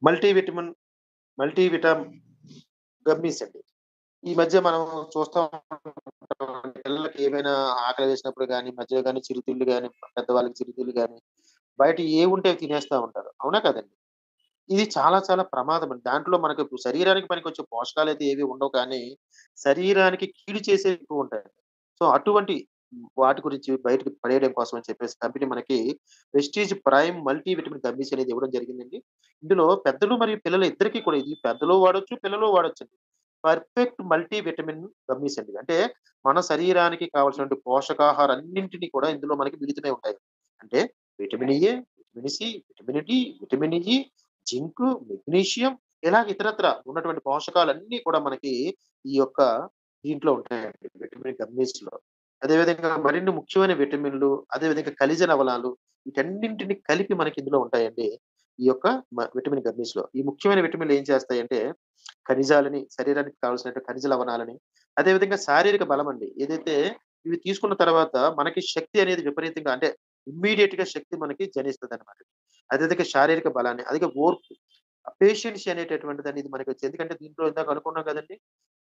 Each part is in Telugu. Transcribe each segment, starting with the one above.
మల్టీవిటమిన్ మల్టీవిటమ్ గమ్మీస్ అండి. ఈ మధ్య మనం చూస్తా ఉంటాం. పిల్లలకి ఏమైనా ఆకలి వేసినప్పుడు గాని, మధ్యలో గాని చిరుతిళ్ళు గాని, పెద్దవాళ్ళకి చిరుతిళ్ళు గాని, బయట ఏవుంటే అవి తినేస్తా ఉంటారు. అవునా కదండీ! ఇది చాలా చాలా ప్రమాదమండి. దాంట్లో మనకు ఇప్పుడు శరీరానికి పనికొచ్చే పోషకాలైతే ఏవి ఉండవు కానీ, శరీరానికి కీడు చేసేవి ఎక్కువుంటాయండి. సో, అటువంటి వాటి గురించి బయటకి పడేయడం కోసం అని చెప్పేసి కంపెనీ మనకి prestige prime multi vitamin gummies అనేది ఇవ్వడం జరిగిందండి. ఇందులో పెద్దలు మరియు పిల్లలు ఇద్దరికీ కూడా ఇది పెద్దలు వాడొచ్చు, పిల్లలు వాడొచ్చండి. పర్ఫెక్ట్ మల్టీ విటమిన్ గమ్మీస్ అండి. అంటే మన శరీరానికి కావాల్సినటువంటి పోషకాహారన్నింటిని కూడా ఇందులో మనకి మిళితమై ఉంటాయి. అంటే vitamin A, vitamin C, vitamin D, vitamin E, zinc, magnesium ఇలాగ ఇతరత్ర ఉన్నటువంటి పోషకాలన్నీ కూడా మనకి ఈ యొక్క దీంట్లో ఉంటాయండి. విటమిన్ గమ్మీస్‌లో. అదే విధంగా మరిన్ని ముఖ్యమైన విటమిన్‌లు, అదే విధంగా ఖనిజ లవణాలు వీటన్నింటిని కలిపి మనకి ఇందులో ఉంటాయండి. ఈ యొక్క విటమిన్ గమ్మీస్‌లో. ఈ ముఖ్యమైన విటమిన్‌లు ఏం చేస్తాయంటే ఖనిజాలని, శరీరానికి కావాల్సినటువంటి ఖనిజ లవణాలని, అదే విధంగా శారీరక బలమండి. ఏదైతే ఇవి తీసుకున్న తర్వాత మనకి శక్తి అనేది విపరీతంగా అంటే ఇమ్మీడియేట్‌గా శక్తి మనకి జనిస్తదనమాట. అదే విధంగా శారీరక బలాన్ని, అదిగా ఓర్పు. పేషెన్సీ అనేటటువంటిదని ఇది మనకొచ్చి ఎందుకంటే దీంట్లో ఇందాక అనుకున్నాం కదండీ!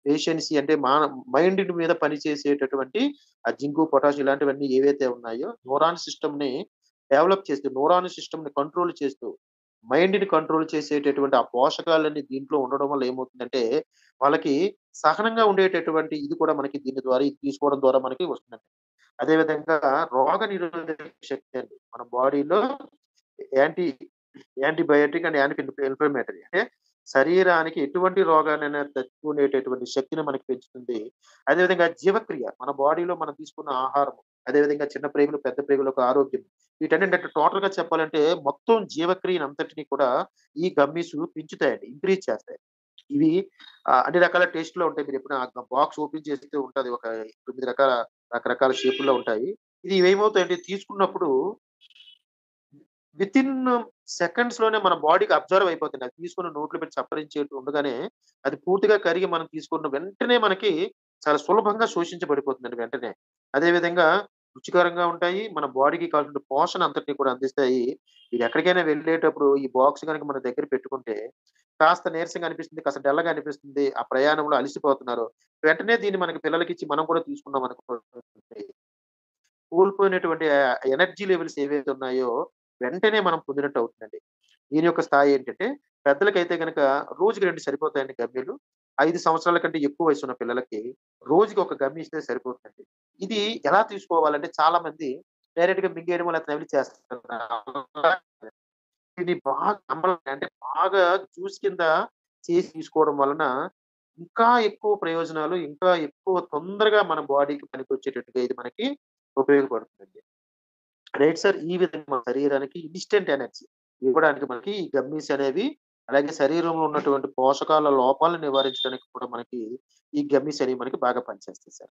పేషెన్సీ అంటే మైండ్ మీద పనిచేసేటటువంటి ఆ జింకు, పొటాషియం ఇలాంటివన్నీ ఏవైతే ఉన్నాయో న్యూరాన్ సిస్టమ్‌ని డెవలప్ చేస్తూ, న్యూరాన్ సిస్టమ్‌ని కంట్రోల్ చేస్తూ, మైండ్‌ని కంట్రోల్ చేసేటటువంటి ఆ పోషకాలన్నీ దీంట్లో ఉండడం వల్ల ఏమవుతుందంటే, వాళ్ళకి సహనంగా ఉండేటటువంటి ఇది కూడా మనకి దీని ద్వారా ఇది తీసుకోవడం ద్వారా మనకి వస్తుందండి. అదే విధంగా రోగ నిరోధక శక్తి అండి. మన బాడీలో యాంటీ యాంటీబయోటిక్ అండ్ ఇన్‌ఫ్లమేటరీ అంటే శరీరానికి ఎటువంటి రోగాన్నైనా తట్టుకునేటటువంటి శక్తిని మనకి పెంచుతుంది. అదే విధంగా జీవక్రియ మన బాడీలో మనం తీసుకున్న ఆహారం, అదే విధంగా చిన్న ప్రేగులు, పెద్ద ప్రేగులకు ఆరోగ్యం. వీటన్నింటి టోటల్‌గా చెప్పాలంటే మొత్తం జీవక్రియనంతటిని కూడా ఈ గమ్మీస్ పెంచుతాయండి. ఇంక్రీజ్ చేస్తాయి. ఇవి అన్ని రకాల టేస్ట్‌లో ఉంటాయి. మీరెప్పుడైనా ఆ బాక్స్ ఓపెన్ చేస్తే ఉంటది. ఒక 9 రకాల రకరకాల షేపుల్లో ఉంటాయి. ఇది ఇవేమవుతాయంటే తీసుకున్నప్పుడు వితిన్ సెకండ్స్‌లోనే మన బాడీకి అబ్జర్వ్ అయిపోతుంది. అది తీసుకొని నోట్లో పెట్టి చప్పరించేట్టు ఉండగానే, అది పూర్తిగా కరిగి మనం తీసుకున్న వెంటనే మనకి చాలా సులభంగా శోషించబడిపోతుందండి వెంటనే. అదే విధంగా రుచికరంగా ఉంటాయి. మన బాడీకి కావాల్సిన పోషణ అంతటిని కూడా అందిస్తాయి. ఇది ఎక్కడికైనా వెళ్ళేటప్పుడు ఈ బాక్స్ గనుక మన దగ్గర పెట్టుకుంటే, కాస్త నీరసంగా అనిపిస్తుంది, కాస్త డల్‌గా అనిపిస్తుంది. ఆ ప్రయాణంలో అలిసిపోతున్నారు. వెంటనే దీన్ని మనకి పిల్లలకిచ్చి మనం కూడా తీసుకున్నామనుకోండి కోల్పోయినటువంటి ఎనర్జీ లెవెల్స్ ఏవైతే ఉన్నాయో, వెంటనే మనం పొందినట్టు అవుతుందండి. దీని యొక్క స్థాయి ఏంటంటే, పెద్దలకైతే గనక రోజుకి 2 సరిపోతాయండి గమ్మీలు. 5 సంవత్సరాల కంటే ఎక్కువ వయసున్న పిల్లలకి రోజుకి ఒక గమ్మీ ఇస్తే సరిపోతుందండి. ఇది ఎలా తీసుకోవాలంటే చాలా మంది డైరెక్ట్‌గా మింగేయడమో లేకపోతే నమిలి చేస్తారు. దీన్ని బాగా అంటే బాగా జ్యూస్ కింద చేసి తీసుకోవడం వలన ఇంకా ఎక్కువ ప్రయోజనాలు, ఇంకా ఎక్కువ తొందరగా మన బాడీకి పనికొచ్చేటట్టుగా ఇది మనకి ఉపయోగపడుతుందండి. Right sir. ఈ విధంగా మన శరీరానికి ఇన్‌స్టంట్ ఎనర్జీ ఇవ్వడానికి మనకి ఈ గమ్మీస్ అనేవి, అలాగే శరీరంలో ఉన్నటువంటి పోషకాల లోపాలను నివారించడానికి కూడా మనకి ఈ గమ్మీస్ అనేవి మనకి బాగా పనిచేస్తాయి సార్.